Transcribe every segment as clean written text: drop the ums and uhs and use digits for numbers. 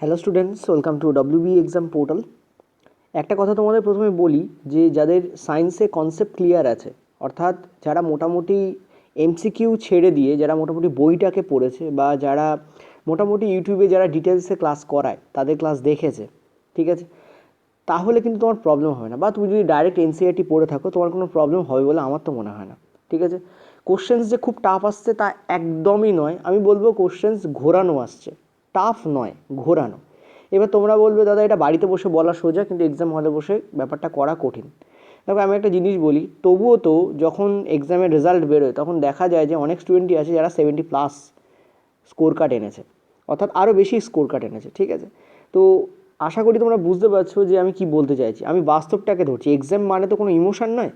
Hello students, welcome to WB exam portal. একটা কথা তোমাদের প্রথমে বলি যে যাদের সায়েন্সে কনসেপ্ট ক্লিয়ার আছে, অর্থাৎ যারা মোটামুটি এমসিকিউ ছেড়ে দিয়ে যারা মোটামুটি বইটাকে পড়েছে বা যারা মোটামুটি ইউটিউবে যারা ডিটেলসে ক্লাস করায় তাদের ক্লাস দেখেছে, ঠিক আছে, তাহলে কিন্তু তোমার প্রবলেম হবে না। বা তুমি যদি ডাইরেক্ট এনসিইআরটি পড়ে থাকো তোমার কোনো প্রবলেম হবে বলে আমার তো মনে হয় না, ঠিক আছে। কোশ্চেন্স যে খুব টাফ আসছে তা একদমই নয়, আমি বলবো কোশ্চেন্স ঘোরানো আসছে, টাফ নয়, ঘোরানো। এবার তোমরা বলবে দাদা এটা বাড়িতে বসে বলা সোজা, কিন্তু এক্সাম হলে বসে ব্যাপারটা করা কঠিন। দেখো আমি একটা জিনিস বলি, তবুও তো যখন এক্সামের রেজাল্ট বেরোয় তখন দেখা যায় যে অনেক স্টুডেন্টই আছে যারা 70+ স্কোর কার্ড এনেছে, অর্থাৎ আরও বেশি স্কোর কার্ড এনেছে, ঠিক আছে। তো আশা করি তোমরা বুঝতে পারছো যে আমি কি বলতে চাইছি। আমি বাস্তবটাকে ধরছি, এক্সাম মানে তো কোনো ইমোশন নয়,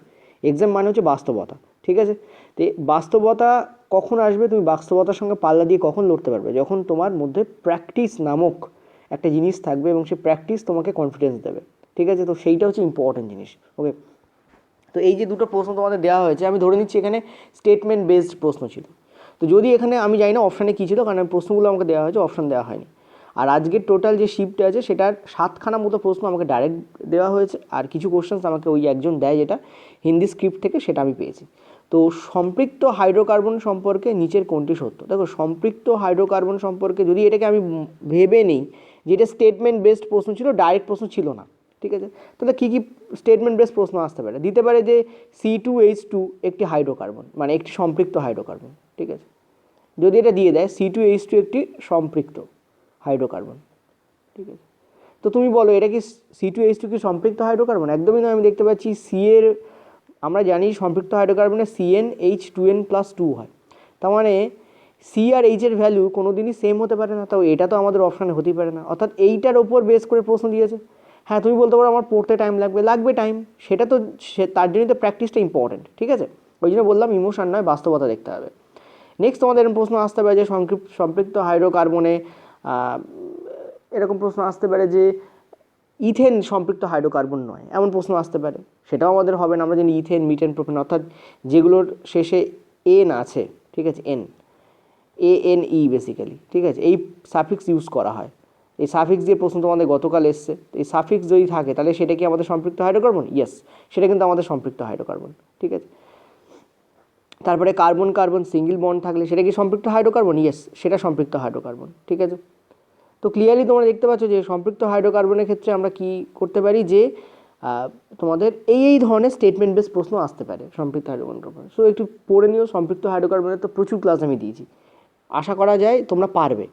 এক্সাম মানে হচ্ছে বাস্তবতা, ঠিক আছে। তো বাস্তবতা কখন আসবে, তুমি বাস্তবতার সঙ্গে পাল্লা দিয়ে কখন লড়তে পারবে, যখন তোমার মধ্যে প্র্যাকটিস নামক একটা জিনিস থাকবে এবং সেই প্র্যাকটিস তোমাকে কনফিডেন্স দেবে, ঠিক আছে। তো সেইটা হচ্ছে ইম্পর্টেন্ট জিনিস, ওকে। তো এই যে দুটো প্রশ্ন তোমাদের দেওয়া হয়েছে, আমি ধরে নিচ্ছি এখানে স্টেটমেন্ট বেসড প্রশ্ন ছিল। তো যদি এখানে আমি জানি না অপশানে কী ছিল, কারণ প্রশ্নগুলো আমাকে দেওয়া হয়েছে, অপশান দেওয়া হয়নি। আর আজকের টোটাল যে শিফট আছে সেটার 7খানা মতো প্রশ্ন আমাকে ডাইরেক্ট দেওয়া হয়েছে, আর কিছু কোশ্চেন্স আমাকে ওই একজন দেয় যেটা হিন্দি স্ক্রিপ্ট থেকে, সেটা আমি পেয়েছি। তো সম্পৃক্ত হাইড্রোকার্বন সম্পর্কে নিচের কোনটি সত্য? দেখো সম্পৃক্ত হাইড্রোকার্বন সম্পর্কে যদি এটাকে আমি ভেবে নিই যে এটা স্টেটমেন্ট বেসড প্রশ্ন ছিল, ডাইরেক্ট প্রশ্ন ছিল না, ঠিক আছে, তাহলে কী কী স্টেটমেন্ট বেস প্রশ্ন আসতে পারে? দিতে পারে যে C2H2 একটি হাইড্রোকার্বন, মানে একটি সম্পৃক্ত হাইড্রোকার্বন, ঠিক আছে। যদি এটা দিয়ে দেয় C2H2 একটি সম্পৃক্ত হাইড্রোকার্বন, ঠিক আছে, তো তুমি বলো এটা কি C2H2 কি সম্পৃক্ত হাইড্রোকার্বন? একদমই নয়। আমি দেখতে পাচ্ছি সি এর, আমরা জানি সম্পৃক্ত হাইড্রোকার্বনে CnH2n+2 হয়, তার মানে সি আর এইচের ভ্যালু কোনো দিনই সেম হতে পারে না। তাও এটা তো আমাদের অপশানে হতেই পারে না, অর্থাৎ এইটার ওপর বেস করে প্রশ্ন দিয়েছে। হ্যাঁ তুমি বলতে পারো আমার পড়তে টাইম লাগবে টাইম, সেটা তো তার জন্যই তো প্র্যাকটিসটা ইম্পর্টেন্ট, ঠিক আছে। ওই জন্য বললাম ইমোশন নয়, বাস্তবতা দেখতে হবে। নেক্সট তোমাদের এরকম প্রশ্ন আসতে পারে যে সম্পৃক্ত হাইড্রোকার্বনে এরকম প্রশ্ন আসতে পারে যে ইথেন সম্পৃক্ত হাইড্রোকার্বন নয়, এমন প্রশ্ন আসতে পারে। সেটাও আমাদের হবে না, আমরা জানি ইথেন, মিথেন, প্রোপেন, অর্থাৎ যেগুলোর শেষে এন আছে, ঠিক আছে, ANE বেসিক্যালি, ঠিক আছে, এই সাফিক্স ইউজ করা হয়। এই সাফিক্স দিয়ে প্রশ্ন তোমাদের গতকাল এসছে। এই সাফিক্স যদি থাকে তাহলে সেটা কি আমাদের সম্পৃক্ত হাইড্রোকার্বন? ইয়েস, সেটা কিন্তু আমাদের সম্পৃক্ত হাইড্রোকার্বন, ঠিক আছে। তারপরে কার্বন কার্বন সিঙ্গেল বন্ড থাকলে সেটা কি সম্পৃক্ত হাইড্রোকার্বন? ইয়েস, সেটা সম্পৃক্ত হাইড্রোকার্বন, ঠিক আছে। তো ক্লিয়ারলি তোমরা দেখতে পাচ্ছ যে সম্পৃক্ত হাইড্রোকার্বনের ক্ষেত্রে আমরা কি করতে পারি, যে তোমাদের এই ধরনের স্টেটমেন্ট বেস প্রশ্ন আসতে পারে সম্পৃক্ত হাইড্রোকার্বনের উপর। সো একটু পড়ে নিও, সম্পৃক্ত হাইড্রোকার্বনের তো প্রচুর ক্লাস আমি দিয়েছি, আশা করা যায় তোমরা পারবে।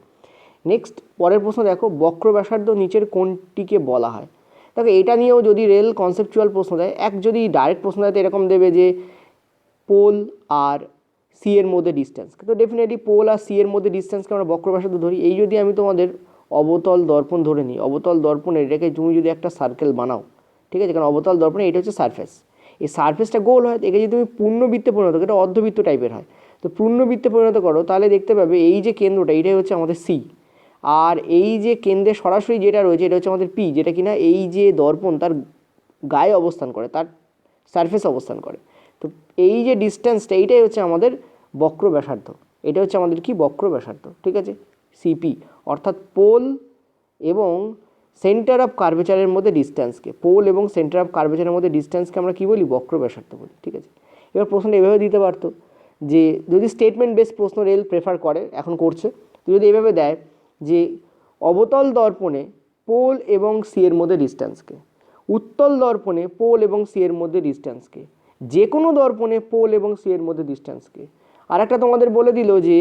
নেক্সট পরের প্রশ্ন দেখো, বক্র ব্যাসার্ধ নিচের কোনটিকে বলা হয়? দেখো এটা নিয়েও যদি রেল কনসেপচুয়াল প্রশ্ন দেয়, যদি ডাইরেক্ট প্রশ্ন দেয় তো এরকম দেবে যে পোল আর সি এর মধ্যে ডিস্টেন্স, তো ডেফিনেটলি পোল আর সি এর মধ্যে ডিস্টেন্সকে আমরা বক্র ব্যাসার্ধ ধরি। এই যদি আমি তোমাদের অবতল দর্পণ ধরে নিই, অবতল দর্পণের এটাকে তুমি যদি একটা সার্কেল বানাও, ঠিক আছে, কারণ অবতল দর্পণে এটা হচ্ছে সারফেস, এই সারফেসটা গোল হয়, একে যদি তুমি পূর্ণবৃত্তে পরিণত করো, এটা অর্ধবৃত্ত টাইপের হয়, তো পূর্ণবৃত্তে পরিণত করো তাহলে দেখতে পাবে এই যে কেন্দ্রটা এটাই হচ্ছে আমাদের সি, আর এই যে কেন্দ্রে সরাসরি যেটা রয়েছে এটা হচ্ছে আমাদের পি, যেটা কিনা এই যে দর্পণ তার গায়ে অবস্থান করে, তার সারফেস অবস্থান করে। তো এই যে ডিস্টেন্সটা এইটাই হচ্ছে আমাদের বক্র ব্যাসার্ধ, এটা হচ্ছে আমাদের কি বক্র ব্যাসার্ধ, ঠিক আছে, সিপি, অর্থাৎ পোল এবং সেন্টার অফ কার্ভেচারের মধ্যে ডিস্টেন্সকে, পোল এবং সেন্টার অফ কার্ভেচারের মধ্যে ডিস্টেন্সকে আমরা কী বলি? বক্র ব্যাসার্ধ বলি, ঠিক আছে। এবার প্রশ্নটা এভাবে দিতে পারতো যে যদি স্টেটমেন্ট বেস প্রশ্ন রেল প্রেফার করে, এখন করছে, তো যদি এভাবে দেয় যে অবতল দর্পণে পোল এবং সি এর মধ্যে ডিস্টেন্সকে, উত্তল দর্পণে পোল এবং সি এর মধ্যে ডিস্টেন্সকে, যে কোনো দর্পণে পোল এবং সি এর মধ্যে ডিস্টেন্সকে, আর একটা তোমাদের বলে দিল যে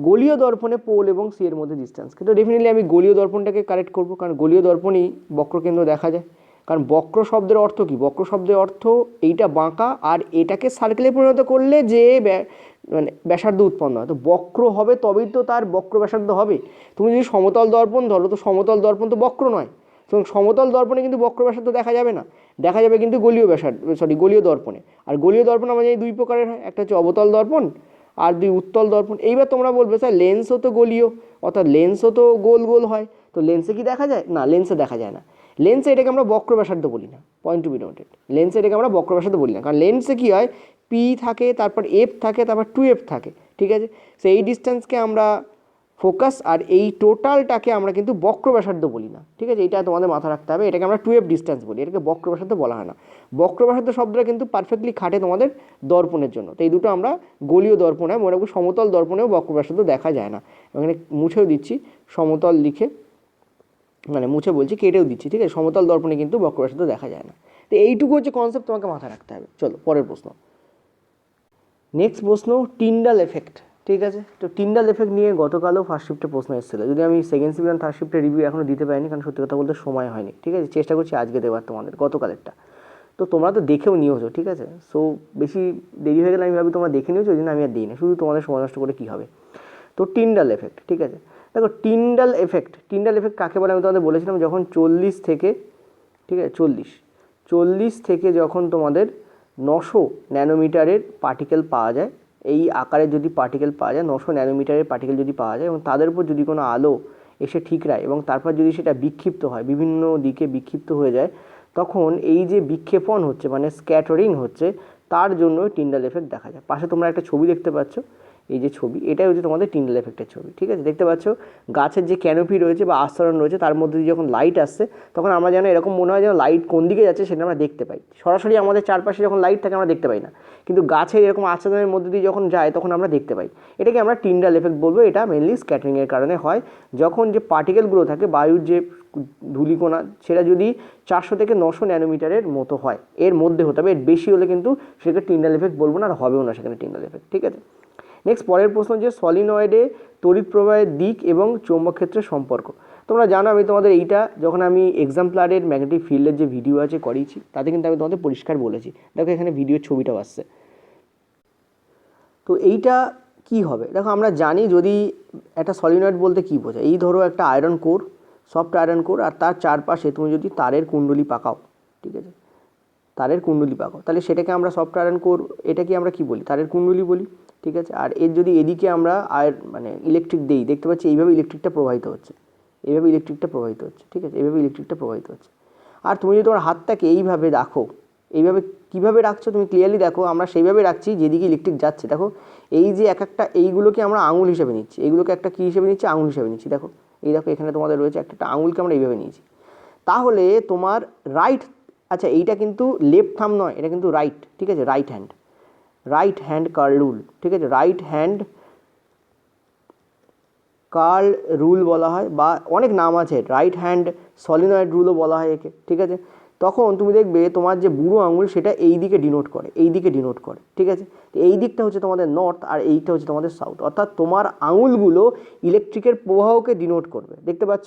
গোলীয় দর্পণে পোল এবং সি এর মধ্যে ডিস্টেন্সকে, তো ডেফিনেটলি আমি গোলীয় দর্পণটাকে কারেক্ট করবো, কারণ গোলীয় দর্পণেই বক্রকেন্দ্র দেখা যায়। কারণ বক্র শব্দের অর্থ কি? বক্র শব্দের অর্থ এইটা বাঁকা আর এটাকে সার্কেলে পরিণত করলে যে মানে ব্যাসার্ধ উৎপন্ন হয়, তো বক্র হবে তবেই তো তার বক্র ব্যাসার্ধ হবে। তুমি যদি সমতল দর্পণ ধরো, তো সমতল দর্পণ তো বক্র নয়, তো সমতল দর্পণে কিন্তু বক্র ব্যাসার্ধ দেখা যাবে না, দেখা যাবে কিন্তু গোলীয় ব্যাসার্ধ, গোলীয় দর্পণে। আর গোলীয় দর্পণ আমরা জানি দুই প্রকারের হয়, একটা হচ্ছে অবতল দর্পণ আর দুই উত্তল দর্পণ। এইবার তোমরা বলবে স্যার লেন্সও তো গোলীয়, অর্থাৎ লেন্সও তো গোল গোল হয়, তো লেন্সে কি দেখা যায়? না, লেন্সে দেখা যায় না। লেন্সে এটাকে আমরা বক্র ব্যাসার্ধ বলি না, পয়েন্ট টু বি নোটেড, লেন্সে এটাকে আমরা বক্র ব্যাসার্ধ বলি না, কারণ লেন্সে কী হয়, পি থাকে, তারপর এফ থাকে, তারপর 2f থাকে, ঠিক আছে। সো এই ডিস্টেন্সকে আমরা ফোকাস, আর এই টোটালটাকে আমরা কিন্তু বক্র ব্যাসার্ধ বলি না, ঠিক আছে, এটা তোমাদের মাথা রাখতে হবে। এটাকে আমরা 2f ডিস্টেন্স বলি, এটাকে বক্র ব্যাসার্ধ বলা হয় না। বক্র ব্যাসার্ধ শব্দটা কিন্তু পারফেক্টলি খাটে তোমাদের দর্পণের জন্য। তো এই দুটো আমরা গোলীয় দর্পণ হয়, মনে রাখবো সমতল দর্পণেও বক্র ব্যাসার্ধ দেখা যায় না। এখানে মুছেও দিচ্ছি সমতল লিখে, মানে মুছে বলছি, কেটেও দিচ্ছি, ঠিক আছে, সমতল দর্পণে কিন্তু বক্র ব্যাসার্ধ দেখা যায় না। তো এইটুকু হচ্ছে কনসেপ্ট, তোমাকে মাথায় রাখতে হবে। চলো পরের প্রশ্ন। নেক্সট প্রশ্ন টিন্ডাল এফেক্ট, ঠিক আছে। তো টিন্ডাল এফেক্ট নিয়ে গতকালও ফার্স্ট শিফটে প্রশ্ন এসেছিলো, যদি আমি সেকেন্ড শিফট থার্ড শিফটের রিভিউ এখনও দিতে পারিনি, কারণ সত্যি কথা বলতে সময় হয়নি, ঠিক আছে। চেষ্টা করছি আজকে দেওয়ার তোমাদের গতকালেরটা। তো তোমরা তো দেখেও নিয়েছো, ঠিক আছে। সো বেশি দেরি হয়ে গেলে আমি ভাবি তোমরা দেখে নিয়েছো, ওই জন্য আমি আর দিই না, শুধু তোমাদের সময় নষ্ট করে কী হবে। তো টিন্ডাল এফেক্ট, ঠিক আছে। দেখো টিন্ডাল এফেক্ট কাকে বলে আমি তোমাদের বলেছিলাম, যখন 40 থেকে, ঠিক আছে, 40 থেকে যখন তোমাদের 900 ন্যানোমিটারের পার্টিকেল পাওয়া যায়, এই আকারের যদি পার্টিকেল পাওয়া যায়, 900 ন্যানোমিটারের পার্টিকেল যদি পাওয়া যায়, এবং তাদের উপর যদি কোনো আলো এসে ঠিকরায় এবং তারপর যদি সেটা বিক্ষিপ্ত হয়, বিভিন্ন দিকে বিক্ষিপ্ত হয়ে যায়, তখন এই যে বিক্ষেপণ হচ্ছে, মানে স্ক্যাটারিং হচ্ছে, তার জন্য টিন্ডাল এফেক্ট দেখা যায়। পাশে তোমরা একটা ছবি দেখতে পাচ্ছ, এই যে ছবি, এটাই হচ্ছে তোমাদের টিন্ডাল এফেক্টের ছবি, ঠিক আছে। দেখতে পাচ্ছ গাছের যে ক্যানোপি রয়েছে বা আস্তরণ রয়েছে, তার মধ্যে দিয়ে যখন লাইট আসছে, তখন আমরা যেন এরকম মনে হয় যেন লাইট কোন দিকে যাচ্ছে সেটা আমরা দেখতে পাই। সরাসরি আমাদের চারপাশে যখন লাইট থাকে আমরা দেখতে পাই না, কিন্তু গাছের এরকম আস্তরণের মধ্যে দিয়ে যখন যায় তখন আমরা দেখতে পাই। এটাকে আমরা টিন্ডাল এফেক্ট বলবো। এটা মেনলি স্ক্যাটারিংয়ের কারণে হয়, যখন যে পার্টিকেলগুলো থাকে, বায়ুর যে ধূলিকণা, সেটা যদি 400 থেকে 900 ন্যানোমিটারের মতো হয়, এর মধ্যে হতে হবে, এর বেশি হলে কিন্তু সেটাকে টিন্ডাল এফেক্ট বলবো না, আর হবেও না সেখানে টিন্ডাল এফেক্ট, ঠিক আছে। নেক্সট পরের প্রশ্ন, যে সলিনয়েডে তড়িৎ প্রবাহের দিক এবং চৌম্বক ক্ষেত্রের সম্পর্ক। তোমরা জানো আমি তোমাদের এইটা যখন আমি এক্সাম্পলারের ম্যাগনেটিক ফিল্ডের যে ভিডিও আছে করিয়েছি, তাতে কিন্তু আমি তোমাদের পরিষ্কার বলেছি। দেখো এখানে ভিডিওর ছবিটাও আসছে। তো এইটা কি হবে, দেখো আমরা জানি যদি একটা সলিনয়েড বলতে কী বোঝায়, এই ধরো একটা iron core, soft iron core, আর তার চারপাশে তুমি যদি তারের কুণ্ডলী পাকাও, ঠিক আছে, তারের কুণ্ডলী পাকাও, তাহলে সেটাকে আমরা সফট আয়রন কোর, এটাকে আমরা কি বলি, তারের কুণ্ডলী বলি, ঠিক আছে। আর এর যদি এদিকে আমরা মানে ইলেকট্রিক দিই, দেখতে পাচ্ছি এইভাবে ইলেকট্রিকটা প্রবাহিত হচ্ছে, এইভাবে ইলেকট্রিকটা প্রবাহিত হচ্ছে, ঠিক আছে, এইভাবে ইলেকট্রিকটা প্রবাহিত হচ্ছে। আর তুমি যদি তোমার হাতটাকে এইভাবে রাখো, এইভাবে কীভাবে রাখছো তুমি ক্লিয়ারলি দেখো, আমরা সেইভাবে রাখছি যেদিকে ইলেকট্রিক যাচ্ছে। দেখো এই যে এক একটা, এইগুলোকে আমরা আঙুল হিসেবে নিচ্ছি, এইগুলোকে একটা কী হিসেবে নিচ্ছি, আঙুল হিসেবে নিচ্ছি। দেখো এই দেখো এখানে তোমাদের রয়েছে একটা আঙুলকে আমরা এইভাবে নিয়েছি। তাহলে তোমার রাইট, আচ্ছা এইটা কিন্তু লেফট থাম্ব নয়, এটা কিন্তু রাইট, ঠিক আছে, রাইট হ্যান্ড কার্ল রুল, ঠিক আছে, রাইট হ্যান্ড কার্ল রুল বলা হয়, বা অনেক নাম আছে, রাইট হ্যান্ড সলিনয়েড রুলও বলা হয় একে, ঠিক আছে। তখন তুমি দেখবে তোমার যে বুড়ো আঙুল সেটা এই দিকে ডিনোট করে, এই দিকে ডিনোট করে, ঠিক আছে। এই দিকটা হচ্ছে তোমাদের নর্থ, আর এইটা হচ্ছে তোমাদের সাউথ, অর্থাৎ তোমার আঙুলগুলো ইলেকট্রিকের প্রবাহকে ডিনোট করবে। দেখতে পাচ্ছ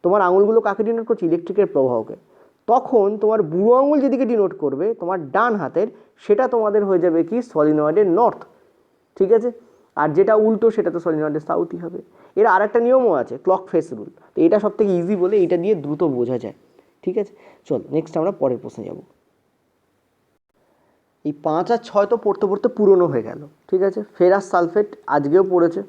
তোমার আঙুলগুলো কাকে ডিনোট করছে, ইলেকট্রিকের প্রবাহকে। তখন তোমার বুড়ো আঙুল যেদিকে ডিনোট করবে তোমার ডান হাতের, সেটা তোমাদের হয়ে যাবে কি সলিনয়েডের নর্থ, ঠিক আছে। আর যেটা উল্টো সেটা তো সলিনয়েডের সাউথই হবে। এর আর একটা নিয়মও আছে, ক্লক ফেস রুল। তো এটা সব থেকে ইজি বলে এটা দিয়ে দ্রুত বোঝা যায়, ঠিক আছে। চলো নেক্সট আমরা পরের প্রশ্নে যাব। এই 5 আর 6 তো পড়তে পড়তে পুরনো হয়ে গেল, ঠিক আছে। ফেরাস সালফেট আজকেও পড়েছে,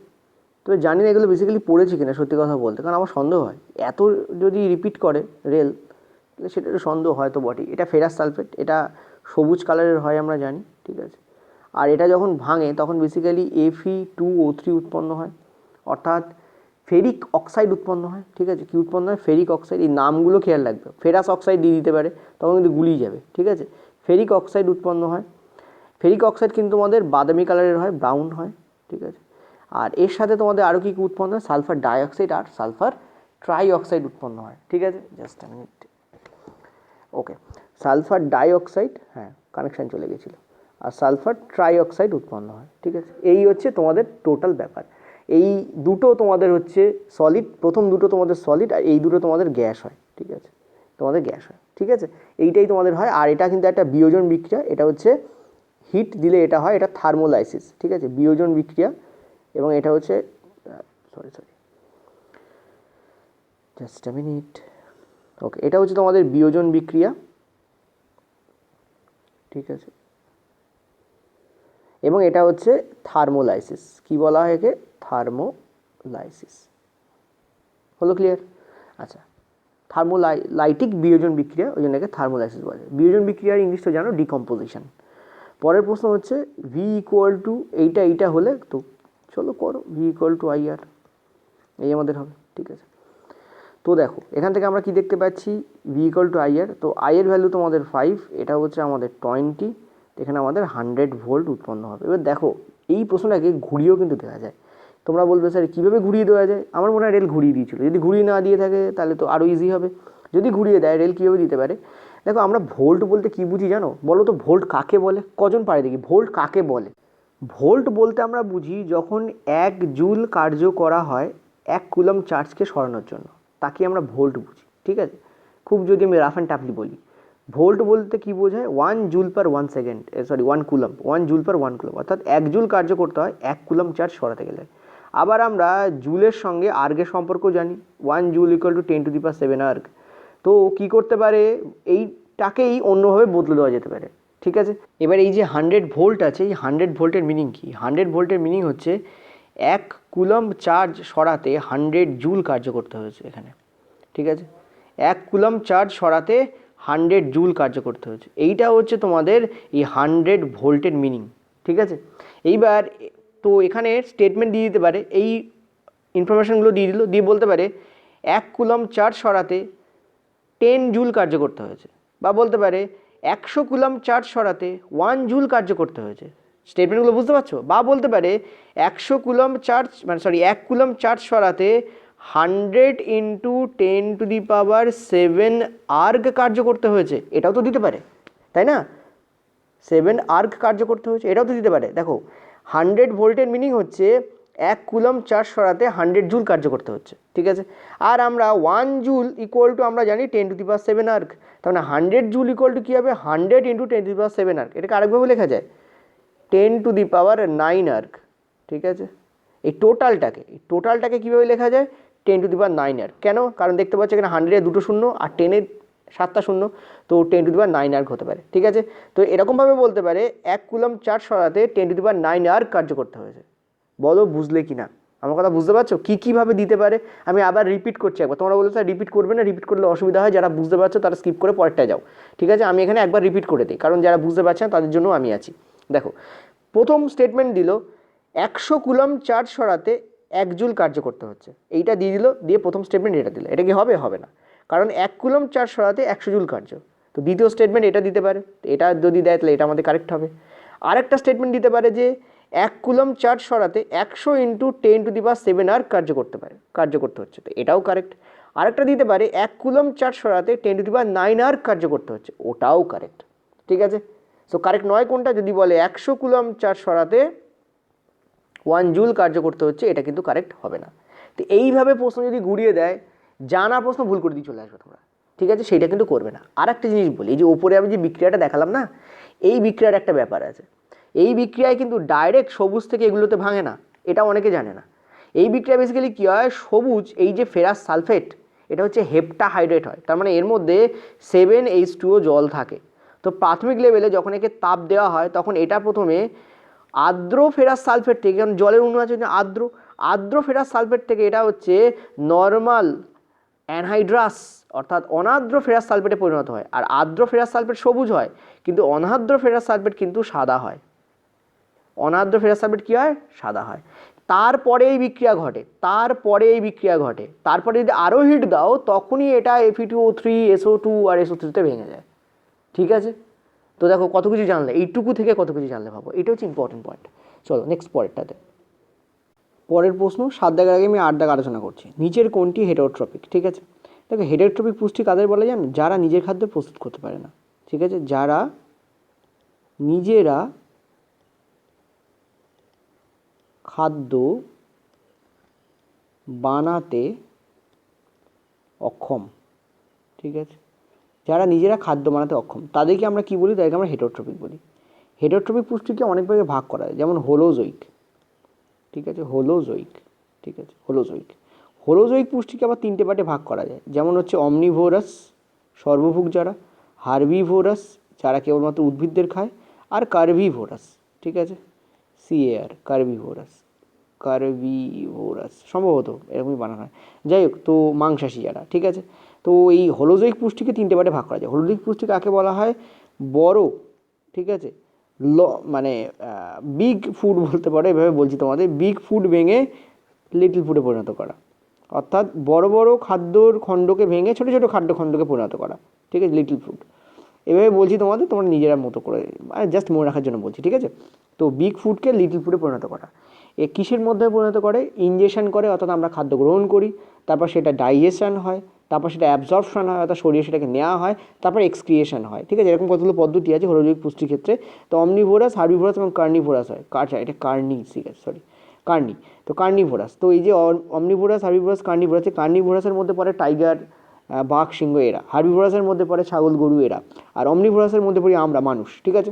তবে জানি না এগুলো বেসিক্যালি পড়েছি কিনা সত্যি কথা বলতে, কারণ আমার সন্দেহ হয় এত যদি রিপিট করে রেল, তাহলে সেটা একটু সন্দেহ হয় তো বটেই। এটা ফেরাস সালফেট, এটা সবুজ কালারের হয় আমরা জানি, ঠিক আছে। আর এটা যখন ভাঙে তখন বেসিক্যালি Fe2O3 উৎপন্ন হয়, অর্থাৎ ফেরিক অক্সাইড উৎপন্ন হয়, ঠিক আছে। কি উৎপন্ন হয়, ফেরিক অক্সাইড। এই নামগুলো খেয়াল রাখবে, ফেরাস অক্সাইড দিয়ে দিতে পারে, তখন কিন্তু গুলিয়ে যাবে, ঠিক আছে। ফেরিক অক্সাইড উৎপন্ন হয়। ফেরিক অক্সাইড কিন্তু আমাদের বাদামি কালারের হয়, ব্রাউন হয়, ঠিক আছে। আর এর সাথে তোমাদের আরও কী কী উৎপন্ন হয়, সালফার ডাইঅক্সাইড আর সালফার ট্রাই অক্সাইড উৎপন্ন হয়, ঠিক আছে। Just a minute, okay. Sulphur dioxide, হ্যাঁ কানেকশান চলে গেছিলো, আর সালফার ট্রাই অক্সাইড উৎপন্ন হয়, ঠিক আছে। এই হচ্ছে তোমাদের টোটাল ব্যাপার। এই দুটো তোমাদের হচ্ছে সলিড, প্রথম দুটো তোমাদের সলিড, আর এই দুটো তোমাদের গ্যাস হয়, ঠিক আছে, তোমাদের গ্যাস হয়, ঠিক আছে। এইটাই তোমাদের হয়। আর এটা কিন্তু একটা বিয়োজন বিক্রিয়া, এটা হচ্ছে হিট দিলে এটা হয়, এটা থার্মোলাইসিস, ঠিক আছে, বিয়োজন বিক্রিয়া। এবং এটা হচ্ছে সরি জাস্ট আ মিনিট, ওকে, এটা হচ্ছে তোমাদের বিয়োজন বিক্রিয়া, ঠিক আছে। এবং এটা হচ্ছে থার্মোলাইসিস, কি বলা হয় একে, থার্মোলাইসিস। হলো ক্লিয়ার? আচ্ছা, থার্মোলাইটিক বিয়োজন বিক্রিয়া, ওই জন্য একে থার্মোলাইসিস বলে। বিয়োজন বিক্রিয়ার ইংলিশ তো জানো, ডিকম্পোজিশন। পরের প্রশ্ন হচ্ছে V = এইটা হলে, তো চলো করো, V = IR। এই আমাদের হবে, ঠিক আছে। তো দেখো এখান থেকে আমরা কি দেখতে পাচ্ছি, ভি ইকুয়াল টু আই এর, তো আই এর ভ্যালু তোমাদের 5, এটা হচ্ছে আমাদের 20, এখানে আমাদের 100 ভোল্ট উৎপন্ন হবে। এবার দেখো এই প্রশ্নটাকে ঘুরিয়েও কিন্তু দেওয়া যায়। তোমরা বলবে স্যার কীভাবে ঘুরিয়ে দেওয়া যায়, আমার মনে হয় রেল ঘুরিয়ে দিয়েছিল, যদি ঘুরিয়ে না দিয়ে থাকে তাহলে তো আরও ইজি হবে। যদি ঘুরিয়ে দেয় রেল কীভাবে দিতে পারে, দেখো আমরা ভোল্ট বলতে কী বুঝি জানো, বলো তো ভোল্ট কাকে বলে, কজন পারে দেখি ভোল্ট কাকে বলে। ভোল্ট বলতে আমরা বুঝি যখন 1 জুল কার্য করা হয় 1 কুলম চার্জকে সরানোর জন্য, তাকে আমরা ভোল্ট বুঝি, ঠিক আছে। খুব যদি আমি রাফ অ্যান্ড টাফলি বলি, ভোল্ট বলতে কি বোঝায়, 1 joule per 1 second, 1 coulomb, 1 joule per 1 coulomb, অর্থাৎ 1 জুল কার্য করতে হয় 1 কুলম চার্জ সরাতে গেলে। আবার আমরা জুলের সঙ্গে আর্গের সম্পর্ক জানি, 1 জুল ইকুয়াল টু 10⁻7 আর্গ। তো কি করতে পারে, এইটাকেই অন্যভাবে বদলে দেওয়া যেতে পারে, ঠিক আছে। এবার এই যে 100 ভোল্ট আছে, এই 100 ভোল্টের মিনিং কি, 100 ভোল্টের মিনিং হচ্ছে 1 কুলম চার্জ সরাতে 100 জুল কার্য করতে হয়েছে এখানে, ঠিক আছে। 1 কুলম চার্জ সরাতে 100 জুল কার্য করতে হয়েছে, এইটা হচ্ছে তোমাদের এই 100 ভোল্টের মিনিং, ঠিক আছে। এইবার তো এখানে স্টেটমেন্ট দিয়ে দিতে পারে, এই ইনফরমেশানগুলো দিয়ে দিল, দিয়ে বলতে পারে 1 কুলম চার্জ সরাতে 10 জুল কার্য করতে হয়েছে, বা বলতে পারে 100 কুলম চার্জ সরাতে 1 জুল কার্য করতে হয়েছে। স্টেটমেন্টগুলো বুঝতে পারছো, বা বলতে পারে 100 কুলম চার্জ 1 কুলম চার্জ সরাতে 100 ইন্টু 10⁻7 আর্গ কার্য করতে হয়েছে, এটাও তো দিতে পারে, তাই না। 7 আর্গ কার্য করতে হয়েছে, এটাও তো দিতে পারে। দেখো 100 ভোল্টের মিনিং হচ্ছে 1 কুলম চার্জ সরাতে 100 জুল কার্য করতে হচ্ছে, ঠিক আছে। আর আমরা 1 জুল ইকুয়াল টু আমরা জানি 10⁻7 আর্গ, তার মানে 100 জুল ইকুয়াল টু কী হবে, 100 ইন্টু 10⁻7 আর্গ, এটাকে আরেকভাবে লেখা যায় 10⁹ আর্গ, ঠিক আছে। এই টোটালটাকে কীভাবে লেখা যায়, 10⁹ আর্গ। কেন, কারণ দেখতে পাচ্ছি এখানে 100-এর 2টো শূন্য আর 10-এর 7টা শূন্য, তো 10⁹ আর্গ হতে পারে, ঠিক আছে। তো এরকমভাবে বলতে পারে 1 কুলম চার্জ সরাতে 10⁹ আর্গ কার্য করতে হয়েছে। বলো বুঝলে কি না, আমার কথা বুঝতে পারছো, কীভাবে দিতে পারে। আমি আবার রিপিট করছি একবার, তোমরা বলছো স্যার রিপিট করবে না, রিপিট করলে অসুবিধা হয়, যারা বুঝতে পারছো তারা স্কিপ করে পরেরটায় যাও, ঠিক আছে। আমি এখানে একবার রিপিট করে দিই, কারণ যারা বুঝতে পারছে না তাদের জন্য আমি আছি। দেখো প্রথম স্টেটমেন্ট দিল 100 কুলম চার্জ সরাতে 1 জুল কার্য করতে হচ্ছে, এইটা দিয়ে দিল, দিয়ে প্রথম স্টেটমেন্ট এটা দিল, এটা কি হবে, হবে না, কারণ 1 কুলম চার্জ সরাতে 100 জুল কার্য। তো দ্বিতীয় স্টেটমেন্ট এটা দিতে পারে, এটা যদি দেয় তাহলে এটা আমাদের কারেক্ট হবে। আরেকটা স্টেটমেন্ট দিতে পারে যে 1 কুলম চার্জ সরাতে 100 ইন্টু 10⁻7 আর্গ কার্য করতে হচ্ছে, তো এটাও কারেক্ট। আরেকটা দিতে পারে 1 কুলম চার্জ সরাতে 10⁹ আর্গ কার্য করতে হচ্ছে, ওটাও কারেক্ট, ঠিক আছে। সো কারেক্ট নয় কোনটা, যদি বলে 100 কুলম চার্জ সরাতে 1 জুল কার্য করতে হচ্ছে, এটা কিন্তু কারেক্ট হবে না। তো এইভাবে প্রশ্ন যদি ঘুরিয়ে দেয়, জানা প্রশ্ন ভুল করে দিয়ে চলে আসবে তোমরা, ঠিক আছে, সেইটা কিন্তু করবে না। আর একটা জিনিস বলি, এই যে ওপরে আমি যে বিক্রিয়াটা দেখালাম না, এই বিক্রিয়ার একটা ব্যাপার আছে। এই বিক্রিয়ায় কিন্তু ডাইরেক্ট সবুজ থেকে এগুলোতে ভাঙে না, এটা অনেকে জানে না। এই বিক্রিয়া বেসিক্যালি কী হয়, সবুজ এই যে ফেরাস সালফেট, এটা হচ্ছে হেপ্টাহাইড্রেট হয়, তার মানে এর মধ্যে 7H2O জল থাকে। তো প্রাথমিক লেভেলে যখন একে তাপ দেওয়া হয়, তখন এটা প্রথমে আর্দ্র ফেরাস সালফেট থেকে, কারণ জলের অণু আছে আর্দ্র ফেরাস সালফেট থেকে এটা হচ্ছে নর্মাল অ্যানহাইড্রাস অর্থাৎ অনার্দ্র ফেরাস সালফেটে পরিণত হয়। আর আর্দ্র ফেরাস সালফেট সবুজ হয়, কিন্তু অনার্দ্র ফেরাস সালফেট কিন্তু সাদা হয়। অনার্দ্র ফেরাস সালফেট কী হয়, সাদা হয়। তারপরে এই বিক্রিয়া ঘটে, তারপরে যদি আরও হিট দাও তখনই এটা Fe2O3 SO2 আর SO3 ভেঙে যায়, ঠিক আছে। তো দেখো কত কিছু জানলে, এইটুকু থেকে কত কিছু জানলে ভাবো, এটা হচ্ছে ইম্পর্টেন্ট পয়েন্ট। চলো নেক্সট পরেরটাতে। পরের প্রশ্ন 7 দাগের আগে আমি 8 দাগ আলোচনা করছি। নিচের কোনটি হেটারোট্রপিক, ঠিক আছে। দেখো হেটারোট্রপিক পুষ্টি কাদের বলে জানো, যারা নিজের খাদ্য প্রস্তুত করতে পারে না, ঠিক আছে, যারা নিজেরা খাদ্য বানাতে অক্ষম, ঠিক আছে, যারা নিজেরা খাদ্য বানাতে অক্ষম তাদেরকে আমরা কি বলি, তাদেরকে আমরা হেটারোট্রপিক বলি। হেটারোট্রপিক পুষ্টিকে অনেক ভাগে ভাগ করা যায়, যেমন হোলোজোইক, ঠিক আছে, হোলোজোইক পুষ্টিকে আবার 3টে পার্টে ভাগ করা যায়, যেমন হচ্ছে অমনিভোরাস সর্বভুক যারা, হার্বিভোরাস যারা কেবলমাত্র উদ্ভিদদের খায়, আর কার্ভিভোরাস, ঠিক আছে, CAR কার্ভিভোরাস সম্ভবত এরকমই বানানো হয়, যাই হোক, তো মাংসাশী যারা, ঠিক আছে। তো এই হোলোজোইক পুষ্টিকে 3টে পার্টে ভাগ করা যায়। হোলোজোইক পুষ্টি কাকে বলা হয়, বড়, ঠিক আছে, মানে বিগ ফুড বলতে পারো, এভাবে বলছি তোমাদের, বিগ ফুড ভেঙে লিটল ফুডে পরিণত করা, অর্থাৎ বড় বড় খাদ্যর খণ্ডকে ভেঙে ছোটো ছোটো খাদ্য খণ্ডকে পরিণত করা, ঠিক আছে, লিটল ফুড। এভাবে বলছি তোমাদের, তোমরা নিজেরা মতো করে জাস্ট মনে রাখার জন্য বলছি, ঠিক আছে। তো বিগ ফুডকে লিটল ফুডে পরিণত করা, এ কিসের মধ্যে পরিণত করে? ইনজেকশন করে, অর্থাৎ আমরা খাদ্য গ্রহণ করি, তারপর সেটা ডাইজেশন হয়, তারপর সেটা অ্যাবজর্পশন হয়, অর্থাৎ শরীরে সেটাকে নেওয়া হয়, তারপর এক্সক্রিয়েশন হয়, ঠিক আছে। এরকম কতগুলো পদ্ধতি আছে হলোজৈবিক পুষ্টির ক্ষেত্রে। তো অমনিভোরাস, হার্বিভোরাস এবং কার্নিভোরাস হয়, এটা কার্নি, ঠিক আছে, সরি কার্নি। তো কার্নিভোরাস, তো এই যে অমনিভোরাস, হার্বিভোরাস, কার্নিভোরাস, কার্নিভোরাসের মধ্যে পড়ে টাইগার, বাঘ, সিংহ এরা। হার্বিভোরাসের মধ্যে পড়ে ছাগল, গরু এরা। আর অমনিভোরাসের মধ্যে পড়ি আমরা, মানুষ, ঠিক আছে।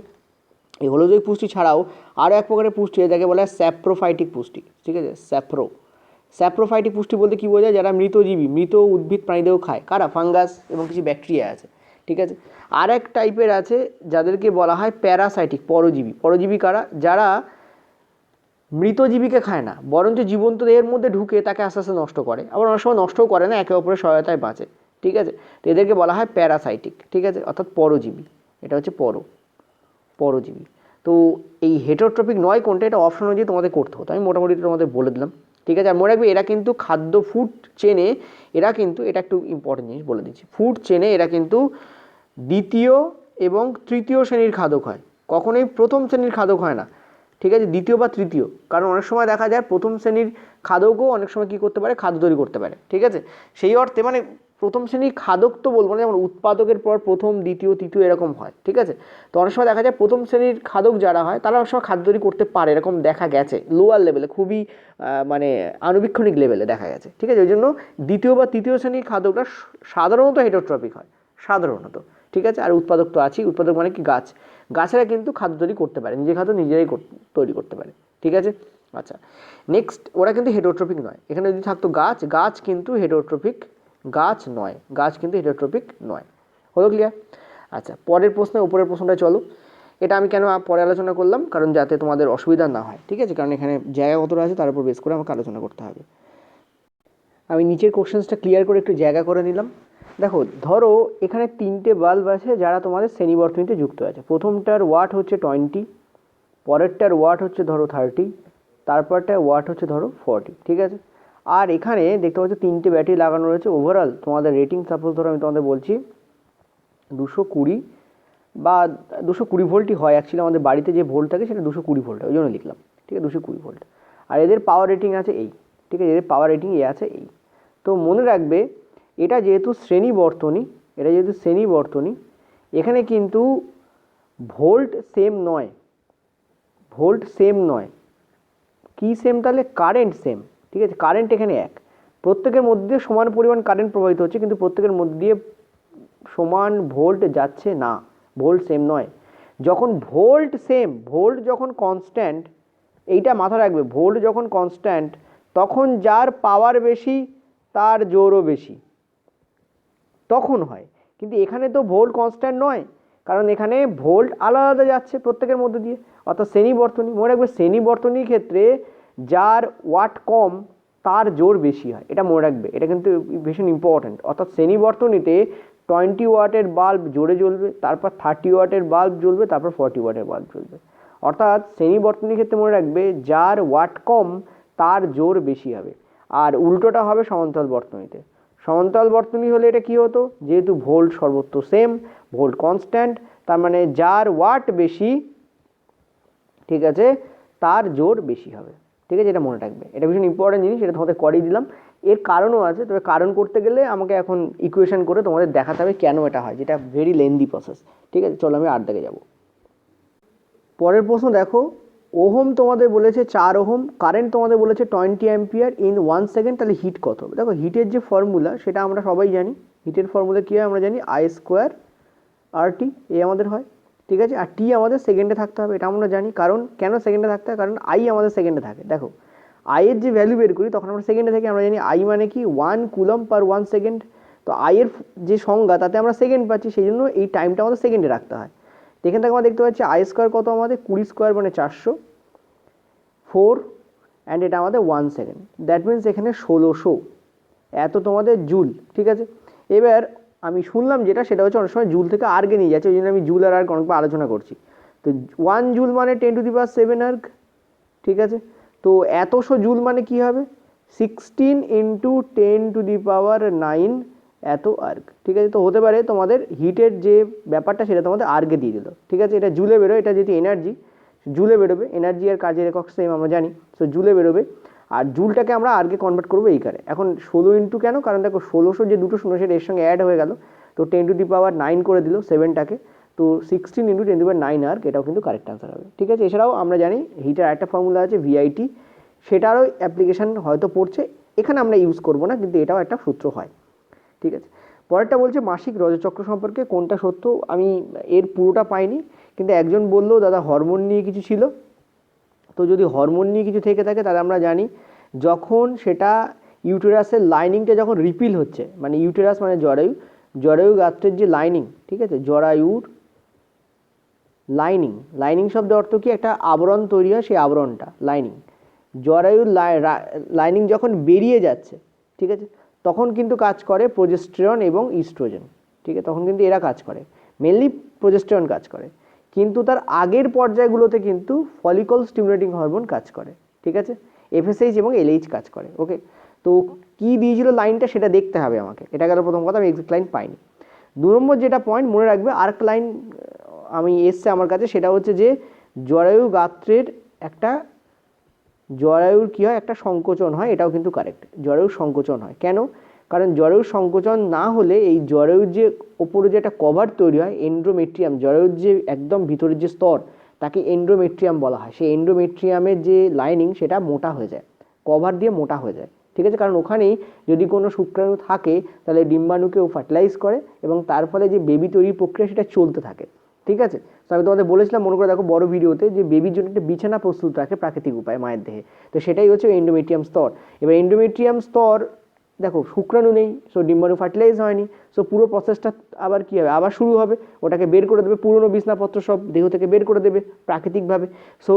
এই হলোজৈবিক পুষ্টি ছাড়াও আরও এক প্রকারের পুষ্টি যাকে বলা হয় স্যাপ্রোফাইটিক পুষ্টি, ঠিক আছে। স্যাপ্রোফাইটিক পুষ্টি বলতে কী বোঝায়? যারা মৃতজীবী, মৃত উদ্ভিদ প্রাণীদেহ খায়। কারা? ফাঙ্গাস এবং কিছু ব্যাকটেরিয়া আছে, ঠিক আছে। আর এক টাইপের আছে যাদেরকে বলা হয় প্যারাসাইটিক, পরজীবী। পরজীবী কারা? যারা মৃতজীবীকে খায় না, বরঞ্চ জীবন্ত দেহের মধ্যে ঢুকে তাকে আস্তে আস্তে নষ্ট করে, আবার অনেক সময় নষ্টও করে না, একে অপরের সহায়তায় বাঁচে, ঠিক আছে। তো এদেরকে বলা হয় প্যারাসাইটিক, ঠিক আছে, অর্থাৎ পরজীবী। এটা হচ্ছে পরজীবী। তো এই হেটারোট্রপিক নয় কোনটা, এটা অপশন অনুযায়ী তোমাদের করতে হতো, আমি মোটামুটি তোমাদের বলে দিলাম, ঠিক আছে। আর মনে রাখবে এরা কিন্তু খাদ্য ফুড চেনে, এরা কিন্তু, এটা একটু ইম্পর্টেন্ট জিনিস বলে দিচ্ছি, ফুড চেনে এরা কিন্তু দ্বিতীয় এবং তৃতীয় শ্রেণীর খাদক হয়, কখনোই প্রথম শ্রেণীর খাদক হয় না, ঠিক আছে, দ্বিতীয় বা তৃতীয়। কারণ অনেক সময় দেখা যায় প্রথম শ্রেণীর খাদকও অনেক সময় কী করতে পারে, খাদ্য তৈরি করতে পারে, ঠিক আছে। সেই অর্থে মানে প্রথম শ্রেণীর খাদক তো বলবো না, যেমন উৎপাদকের পর প্রথম, দ্বিতীয়, তৃতীয় এরকম হয়, ঠিক আছে। তো অনেক সময় দেখা যায় প্রথম শ্রেণীর খাদক যারা হয় তারা অনেক সময় খাদ্য তৈরি করতে পারে, এরকম দেখা গেছে লোয়ার লেভেলে, খুবই মানে আণুবীক্ষণিক লেভেলে দেখা গেছে, ঠিক আছে। ওই জন্য দ্বিতীয় বা তৃতীয় শ্রেণীর খাদকটা সাধারণত হেটারোট্রপিক হয়, সাধারণত, ঠিক আছে। আর উৎপাদক তো আছেই, উৎপাদক মানে কি? গাছেরা কিন্তু খাদ্য তৈরি করতে পারে, নিজের খাদ্য নিজেরাই তৈরি করতে পারে, ঠিক আছে। আচ্ছা, নেক্সট, ওরা কিন্তু হেটারোট্রপিক নয়। এখানে যদি থাকতো গাছ কিন্তু হেটারোট্রপিক নয়। হলো ক্লিয়ার? আচ্ছা, পরের প্রশ্নে, উপরের প্রশ্নটা চলো। এটা আমি কেন পরে আলোচনা করলাম, কারণ যাতে তোমাদের অসুবিধা না হয়, ঠিক আছে, কারণ এখানে জায়গা কতটা আছে তার উপর বেস করে আমাকে আলোচনা করতে হবে। আমি নিচের কোশ্চেন্সটা ক্লিয়ার করে একটু জায়গা করে নিলাম। দেখো, ধরো এখানে 3টে বাল্ব আছে যারা তোমাদের শ্রেণীবর্তনীতে যুক্ত আছে। প্রথমটার ওয়াট হচ্ছে 20, পরেরটার ওয়াট হচ্ছে ধরো 30, তারপরটার ওয়াট হচ্ছে ধরো 40, ঠিক আছে। আর এখানে দেখতে পাচ্ছ 3টে ব্যাটারি লাগানো রয়েছে। ওভারঅল তোমাদের রেটিং, সাপোজ ধরো আমি তোমাদের বলছি 220 বা 220 ভোল্টই হয় অ্যাকচুয়ালি, আমাদের বাড়িতে যে ভোল্ট থাকে সেটা 220 ভোল্ট, ওই জন্য লিখলাম, ঠিক আছে, 220 ভোল্ট। আর এদের পাওয়ার রেটিং আছে এই, ঠিক আছে, এদের পাওয়ার রেটিং আছে এই। তো মনে রাখবে এটা যেহেতু শ্রেণী বর্তনী, এখানে কিন্তু ভোল্ট সেম নয়, কি সেম তাহলে? কারেন্ট সেম, ঠিক আছে। কারেন্ট এখানে এক, প্রত্যেকের মধ্যে সমান পরিমাণ কারেন্ট প্রবাহিত হচ্ছে, কিন্তু প্রত্যেকের মধ্যে দিয়ে সমান ভোল্ট যাচ্ছে না, ভোল্ট সেম নয়। যখন ভোল্ট যখন কনস্ট্যান্ট, এইটা মাথায় রাখবে, ভোল্ট যখন কনস্ট্যান্ট তখন যার পাওয়ার বেশি তার জোরও বেশি, তখন হয়। কিন্তু এখানে তো ভোল্ট কনস্ট্যান্ট নয়, কারণ এখানে ভোল্ট আলাদা আলাদা যাচ্ছে প্রত্যেকের মধ্যে দিয়ে, অর্থাৎ শ্রেণী বর্তনী। মনে রাখবে শ্রেণী বর্তনীর ক্ষেত্রে যার ওয়াট কম তার জোর বেশি হয়, এটা মনে রাখবে, এটা কিন্তু ভীষণ ইম্পর্ট্যান্ট। অর্থাৎ শ্রেণী বর্তনীতে 20 ওয়াটের বাল্ব জোরে জ্বলবে, তারপর 30 ওয়াটের বাল্ব জ্বলবে, তারপর 40 ওয়াটের বাল্ব জ্বলবে। অর্থাৎ শ্রেণী বর্তনীর ক্ষেত্রে মনে রাখবে যার ওয়াট কম তার জোর বেশি হবে। আর উল্টোটা হবে সমান্তরাল বর্তনীতে। সমান্তরাল বর্তনী হলে এটা কি হতো, যেহেতু ভোল্ট সর্বত্র সেম, ভোল্ট কনস্ট্যান্ট, তার মানে যার ওয়াট বেশি, ঠিক আছে, তার জোর বেশি হবে, ঠিক আছে, এটা মনে রাখবে, এটা ভীষণ ইম্পর্টেন্ট জিনিস, এটা তোমাদের করেই দিলাম। এর কারণও আছে, তবে কারণ করতে গেলে আমাকে এখন ইকুয়েশন করে তোমাদের দেখাতে হবে কেন এটা হয়, যেটা ভেরি লেন্দি প্রসেস, ঠিক আছে। চলো আমি আর দিকে যাব। পরের প্রশ্ন দেখো, ওহম তোমাদের বলেছে 4 ওহম, কারেন্ট তোমাদের বলেছে 20 অ্যাম্পিয়ার ইন 1 সেকেন্ড, তাহলে হিট কত হবে? দেখো, হিটের যে ফর্মুলা সেটা আমরা সবাই জানি। হিটের ফর্মুলা কী হয় আমরা জানি, I² RT, এ আমাদের হয়, ঠিক আছে। আর টি আমাদের সেকেন্ডে থাকতে হবে, এটা আমরা জানি। কারণ কেন সেকেন্ডে থাকতে হয়? কারণ আই আমাদের সেকেন্ডে থাকে। দেখো, আইয়ের যে ভ্যালু বের করি তখন আমরা সেকেন্ডে থাকি, আমরা জানি আই মানে কি 1 কুলম পার 1 সেকেন্ড। তো আইয়ের যে সংজ্ঞা তাতে আমরা সেকেন্ড পাচ্ছি, সেই জন্য এই টাইমটা আমাদের সেকেন্ডে রাখতে হয়। তো এখান থেকে আমরা দেখতে পাচ্ছি I² কত আমাদের 20² মানে 400, 4 অ্যান্ড এটা আমাদের 1 সেকেন্ড, দ্যাট মিনস এখানে 1600 এত তোমাদের জুল, ঠিক আছে। এবার আমি শুনলাম যেটা, সেটা হচ্ছে অনেক সময় জুল থেকে আর্গে নিয়ে যাচ্ছে, ওই জন্য আমি জুল আর আর্গ অনেকবার আলোচনা করছি। তো 1 জুল মানে 10⁻⁷ আর্গ, ঠিক আছে। তো এতশো জুল মানে কি হবে, 16 ইন্টু 10⁹ এত আর্গ, ঠিক আছে। তো হতে পারে তোমাদের হিটের যে ব্যাপারটা সেটা তোমাদের আর্গে দিয়ে দিল, ঠিক আছে। এটা জুলে বেরোয়, এটা যেহেতু এনার্জি জুলে বেরোবে, এনার্জি আর কাজের একক সেম আমরা জানি, সো জুলে বেরোবে। আর জুলটাকে আমরা আর্গে কনভার্ট করবো এই কারে। এখন 16 ইন্টু কেন, কারণ দেখো 1600 যে দুটো শূন্য সেটা এর সঙ্গে অ্যাড হয়ে গেল, তো 10⁹ করে দিল 7টাকে, তো 16 ইন্টু 10⁹ আর্গ, এটাও কিন্তু কারেক্ট আনসার হবে, ঠিক আছে। এছাড়াও আমরা জানি হিটের একটা ফর্মুলা আছে ভিআইটি, সেটারও অ্যাপ্লিকেশান হয়তো পড়ছে, এখানে আমরা ইউজ করবো না, কিন্তু এটাও একটা সূত্র হয়, ঠিক আছে। পরেরটা বলছে মাসিক রজচক্র সম্পর্কে কোনটা সত্য। আমি এর পুরোটা পাইনি, কিন্তু একজন বললো দাদা হরমোন নিয়ে কিছু ছিল। তো যদি হরমোন নিয়ে কিছু থেকে থাকে তাহলে আমরা জানি যখন সেটা ইউটেরাসের লাইনিংটা যখন রিপিল হচ্ছে, মানে ইউটেরাস মানে জরায়ু, জরায়ু গাত্রের যে লাইনিং, ঠিক আছে, জরায়ুর লাইনিং, লাইনিং শব্দের অর্থ কি, একটা আবরণ তৈরি হয়, সেই আবরণটা লাইনিং, জরায়ুর লাইনিং যখন বেরিয়ে যাচ্ছে, ঠিক আছে, তখন কিন্তু কাজ করে প্রোজেস্টেরন এবং ইস্ট্রোজেন, ঠিক আছে, তখন কিন্তু এরা কাজ করে, মেনলি প্রোজেস্টেরন কাজ করে। কিন্তু তার আগের পর্যায়গুলোতে কিন্তু ফলিকল স্টিমুলেটিং হরমোন কাজ করে, ঠিক আছে, এফএসএইচ এবং এলএইচ কাজ করে, ওকে। তো কী দিয়েছিল লাইনটা সেটা দেখতে হবে আমাকে, এটা গেল প্রথম কথা, আমি এক্সাক্ট লাইন পাইনি। 2 নম্বর যেটা পয়েন্ট মনে রাখবে, আর্ক লাইন আমি এসছে আমার কাছে, সেটা হচ্ছে যে জরায়ু গাত্রের একটা, জরায়ুর কী হয়, একটা সংকোচন হয়, এটাও কিন্তু কারেক্ট, জরায়ুর সংকোচন হয়। কেন, কারণ জরায়ুর সংকোচন না হলে এই জরায়ুর যে ওপরে যে একটা কভার তৈরি হয় এন্ড্রোমেট্রিয়াম, জরায়ুর যে একদম ভিতরের যে স্তর তাকে এন্ড্রোমেট্রিয়াম বলা হয়, সেই এন্ড্রোমেট্রিয়ামের যে লাইনিং সেটা মোটা হয়ে যায়, কভার দিয়ে মোটা হয়ে যায়, ঠিক আছে। কারণ ওখানেই যদি কোনো শুক্রাণু থাকে তাহলে ডিম্বাণুকেও ফার্টিলাইজ করে এবং তার ফলে যে বেবি তৈরির প্রক্রিয়া সেটা চলতে থাকে, ঠিক আছে। তো আমি তোমাদের বলেছিলাম, মনে করে দেখো বড় ভিডিওতে, যে বেবির জন্য একটা বিছানা প্রস্তুত রাখে প্রাকৃতিক উপায়ে মায়ের দেহে, তো সেটাই হচ্ছে এন্ডোমেট্রিয়াম স্তর। এবার এন্ডোমেট্রিয়াম স্তর, দেখো শুক্রাণু নেই, সো ডিম্বাণু ফার্টিলাইজ হয়নি, সো পুরো প্রসেসটা আবার কী হবে, আবার শুরু হবে, ওটাকে বের করে দেবে, পুরনো বিছনাপত্র সব দেহ থেকে বের করে দেবে প্রাকৃতিকভাবে। সো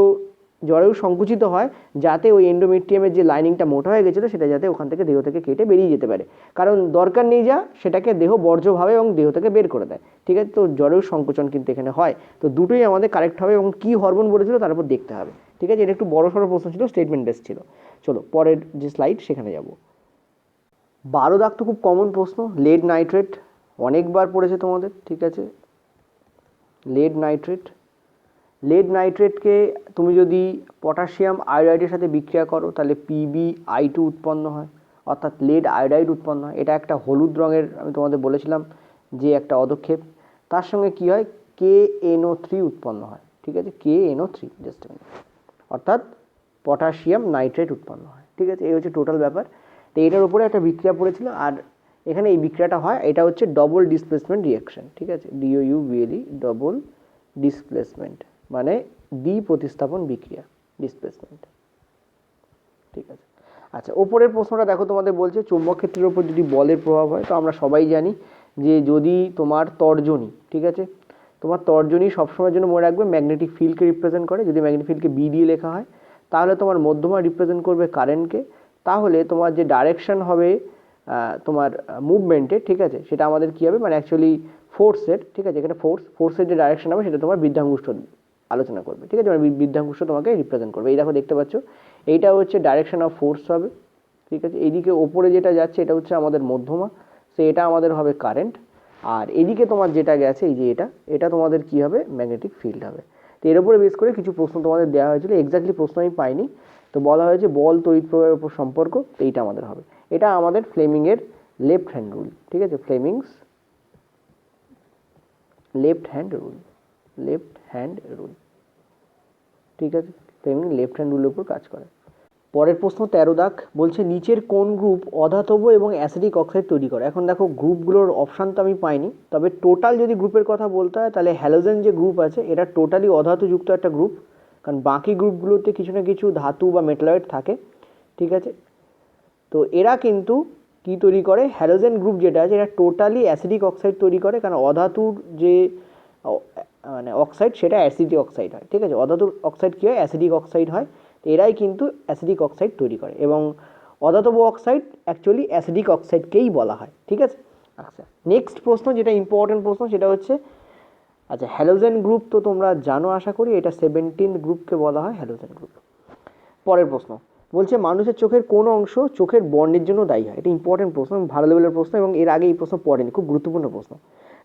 জরায়ু সংকুচিত হয় যাতে ওই এন্ডোমেট্রিয়ামের যে লাইনিংটা মোটা হয়ে গেছিলো সেটা যাতে ওখান থেকে দেহ থেকে কেটে বেরিয়ে যেতে পারে, কারণ দরকার নেই যা সেটাকে দেহ বর্জ্যভাবে এবং দেহ থেকে বের করে দেয়, ঠিক আছে। তো জরায়ু সংকোচন কিন্তু এখানে হয়, তো দুটোই আমাদের কারেক্ট হবে এবং কী হরমোন বলেছিল তার উপর দেখতে হবে, ঠিক আছে। এটা একটু বড় সড়ো প্রশ্ন ছিল, স্টেটমেন্ট বেস ছিল। চলো পরের যে স্লাইড সেখানে যাব। 12 দাগ তো খুব কমন প্রশ্ন, লেড নাইট্রেট, অনেকবার পড়েছে তোমাদের, ঠিক আছে। লেড নাইট্রেট, লেড নাইট্রেটকে তুমি যদি পটাশিয়াম আয়োডাইডের সাথে বিক্রিয়া করো তাহলে PbI2 উৎপন্ন হয়, অর্থাৎ লেড আয়োডাইড উৎপন্ন হয়। এটা একটা হলুদ রঙের, আমি তোমাদের বলেছিলাম যে একটা অদক্ষেপ, তার সঙ্গে কি হয়, KNO3 উৎপন্ন হয়, ঠিক আছে, KNO3 জাস্ট, অর্থাৎ পটাশিয়াম নাইট্রেট উৎপন্ন হয়, ঠিক আছে। এই হচ্ছে টোটাল ব্যাপার। তো এটার উপরে একটা বিক্রিয়া পড়েছিল, আর এখানে এই বিক্রিয়াটা হয়, এটা হচ্ছে ডবল ডিসপ্লেসমেন্ট রিঅ্যাকশন, ঠিক আছে, DOUBLE, ডবল ডিসপ্লেসমেন্ট, মানে দ্বি প্রতিস্থাপন বিক্রিয়া, ডিসপ্লেসমেন্ট, ঠিক আছে। আচ্ছা, ওপরের প্রশ্নটা দেখো, তোমাদের বলছে চৌম্বক ক্ষেত্রের ওপর যদি বলের প্রভাব হয়, তো আমরা সবাই জানি যে যদি তোমার তর্জনী, ঠিক আছে, তোমার তর্জনী সবসময়ের জন্য মনে রাখবে ম্যাগনেটিক ফিল্ডকে রিপ্রেজেন্ট করে, যদি ম্যাগনেটিক ফিল্ডকে বি দিয়ে লেখা হয়, তাহলে তোমার মধ্যমা রিপ্রেজেন্ট করবে কারেন্টকে, তাহলে তোমার যে ডাইরেকশন হবে তোমার মুভমেন্টে, ঠিক আছে, সেটা আমাদের কী হবে, মানে অ্যাকচুয়ালি ফোর্সের, ঠিক আছে, এখানে ফোর্সের যে ডাইরেকশন হবে সেটা তোমার বৃদ্ধাঙ্গুষ্ঠ আলোচনা করবে, ঠিক আছে, মানে বৃদ্ধাঙ্গুষ্ঠ তোমাকে রিপ্রেজেন্ট করবে। এই দেখো দেখতে পাচ্ছ, এইটা হচ্ছে ডাইরেকশন অফ ফোর্স হবে, ঠিক আছে। এইদিকে ওপরে যেটা যাচ্ছে এটা হচ্ছে আমাদের মধ্যমা, সো এটা আমাদের হবে কারেন্ট, আর এদিকে তোমার যেটা গেছে এই যে এটা তোমাদের কি হবে, ম্যাগনেটিক ফিল্ড হবে। তো এর উপরে বেস করে কিছু প্রশ্ন তোমাদের দেওয়া হয়েছিল, এক্স্যাক্টলি প্রশ্ন আমি পাইনি, তো বলা হয়েছে বল তড়িৎ প্রবাহের উপর সম্পর্ক, তো এইটা আমাদের হবে, এটা আমাদের ফ্লেমিংয়ের লেফট হ্যান্ড রুল, ঠিক আছে, Fleming's left hand rule, left hand rule, ঠিক আছে, ফ্লেমিং লেফট হ্যান্ড রুলের উপর কাজ করে। পরের প্রশ্ন 13 দাগ বলছে নিচের কোন গ্রুপ অধাতব এবং অ্যাসিডিক অক্সাইড তৈরি করে। এখন দেখো গ্রুপগুলোর অপশান তো আমি পাইনি, তবে টোটাল যদি গ্রুপের কথা বলতে হয় তাহলে হ্যালোজেন যে গ্রুপ আছে এটা টোটালি অধাতুযুক্ত একটা গ্রুপ, কারণ বাকি গ্রুপগুলোতে কিছু না কিছু ধাতু বা মেটালয়েড থাকে, ঠিক আছে। তো এরা কিন্তু কি তৈরি করে, হ্যালোজেন গ্রুপ যেটা আছে এটা টোটালি অ্যাসিডিক অক্সাইড তৈরি করে, কারণ অধাতুর যে মানে অক্সাইড সেটা অ্যাসিডিক অক্সাইড হয়, ঠিক আছে, অধাতুর অক্সাইড কী হয়, অ্যাসিডিক অক্সাইড হয়, তো এরাই কিন্তু অ্যাসিডিক অক্সাইড তৈরি করে এবং অধাতব অক্সাইড অ্যাকচুয়ালি অ্যাসিডিক অক্সাইডকেই বলা হয়, ঠিক আছে। আচ্ছা, নেক্সট প্রশ্ন যেটা ইম্পর্টেন্ট প্রশ্ন সেটা হচ্ছে, আচ্ছা হ্যালোজেন গ্রুপ তো তোমরা জানো আশা করি, এটা 17 গ্রুপকে বলা হয় হ্যালোজেন গ্রুপ। পরের প্রশ্ন, বলছে মানুষের চোখের কোন অংশ চোখের বর্ণের জন্য দায়ী হয়? এটা ইম্পর্টেন্ট প্রশ্ন, ভালো লেভেলের প্রশ্ন, এবং এর আগে এই প্রশ্ন পড়েনি, খুব গুরুত্বপূর্ণ প্রশ্ন।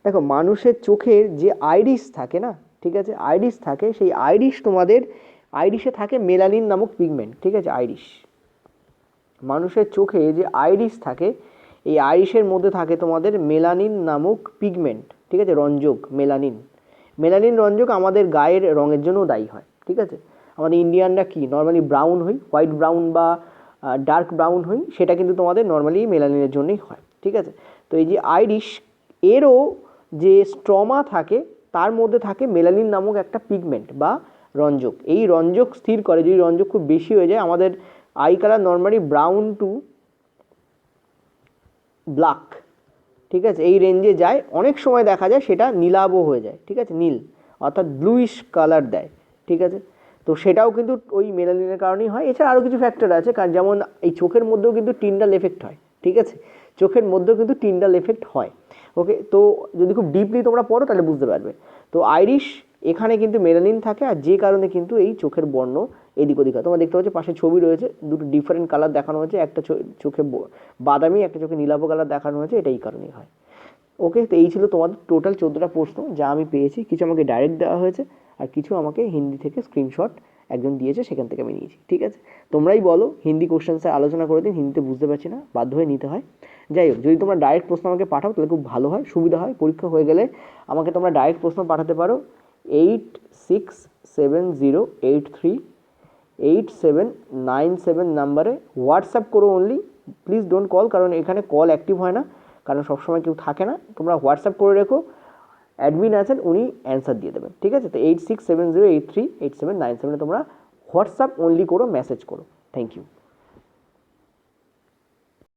দেখো, মানুষের চোখের যে আইরিস থাকে না, ঠিক আছে, আইরিস থাকে, সেই আইরিস তোমাদের, আইরিসে থাকে মেলানিন নামক পিগমেন্ট, ঠিক আছে, আইরিস, মানুষের চোখে যে আইরিস থাকে, এই আইরিসের মধ্যে থাকে তোমাদের মেলানিন নামক পিগমেন্ট, ঠিক আছে, রঞ্জক, মেলানিন। মেলানিন রঞ্জক আমাদের গায়ের রঙের জন্য দায়ী হয়, ঠিক আছে। আমাদের ইন্ডিয়ানরা কি নর্মালি ব্রাউন হই, হোয়াইট ব্রাউন বা ডার্ক ব্রাউন হই, সেটা কিন্তু তোমাদের নর্মালি মেলানিনের জন্যই হয়, ঠিক আছে। তো এই যে আইরিস, এরও যে স্ট্রমা থাকে, তার মধ্যে থাকে মেলানিন নামক একটা পিগমেন্ট বা রঞ্জক। এই রঞ্জক স্থির করে, যদি রঞ্জক খুব বেশি হয়ে যায়, আমাদের eye colour normally brown to black, ঠিক আছে, এই রেঞ্জে যায়। অনেক সময় দেখা যায় সেটা নীলাভ হয়ে যায়, ঠিক আছে, নীল অর্থাৎ ব্লুইশ কালার দেয়, ঠিক আছে। তো সেটাও কিন্তু ওই মেলানিনের কারণেই হয়। এছাড়া আরও কিছু ফ্যাক্টর আছে, কারণ যেমন এই চোখের মধ্যেও কিন্তু টিন্ডাল এফেক্ট হয়, ঠিক আছে, চোখের মধ্যেও কিন্তু টিন্ডাল এফেক্ট হয়। ওকে, তো যদি খুব ডিপলি তোমরা পড়ো তাহলে বুঝতে পারবে। তো আইরিশ, এখানে কিন্তু মেলানিন থাকে, আর যে কারণে কিন্তু এই চোখের বর্ণ এদিক ওদিক হয়। তোমরা দেখতে পাচ্ছ পাশে ছবি রয়েছে, দুটো ডিফারেন্ট কালার দেখানো হয়েছে, একটা চোখে বাদামি, একটা চোখে নীলাভ কালার দেখানো হয়েছে, এটা এই কারণেই হয়। ওকে, তো এই ছিল তোমাদের টোটাল 14টা প্রশ্ন যা আমি পেয়েছি। কিছু আমাকে ডাইরেক্ট দেওয়া হয়েছে, আর কিছু আমাকে হিন্দি থেকে স্ক্রিনশট একজন দিয়েছে, সেখান থেকে আমি নিয়েছি, ঠিক আছে। তোমরাই বলো, হিন্দি কোশ্চেন্সে আলোচনা করে দিন, হিন্দিতে বুঝতে পারছি না, বাধ্য হয়ে নিতে হয়। যাই হোক, যদি তোমরা ডাইরেক্ট প্রশ্ন আমাকে পাঠাও তাহলে খুব ভালো হয়, সুবিধা হয়। পরীক্ষা হয়ে গেলে আমাকে তোমরা ডাইরেক্ট প্রশ্ন পাঠাতে পারো 8670838797 নাম্বারে। হোয়াটসঅ্যাপ করো অনলি, প্লিজ ডোন্ট কল, কারণ এখানে কল অ্যাক্টিভ হয় না, কারণ সবসময় কেউ থাকে না। তোমরা হোয়াটসঅ্যাপ করে রেখো, অ্যাডমিন আছেন, উনি অ্যান্সার দিয়ে দেবেন, ঠিক আছে। তো 8670838797 তোমরা হোয়াটসঅ্যাপ অনলি করো, মেসেজ করো। Thank you.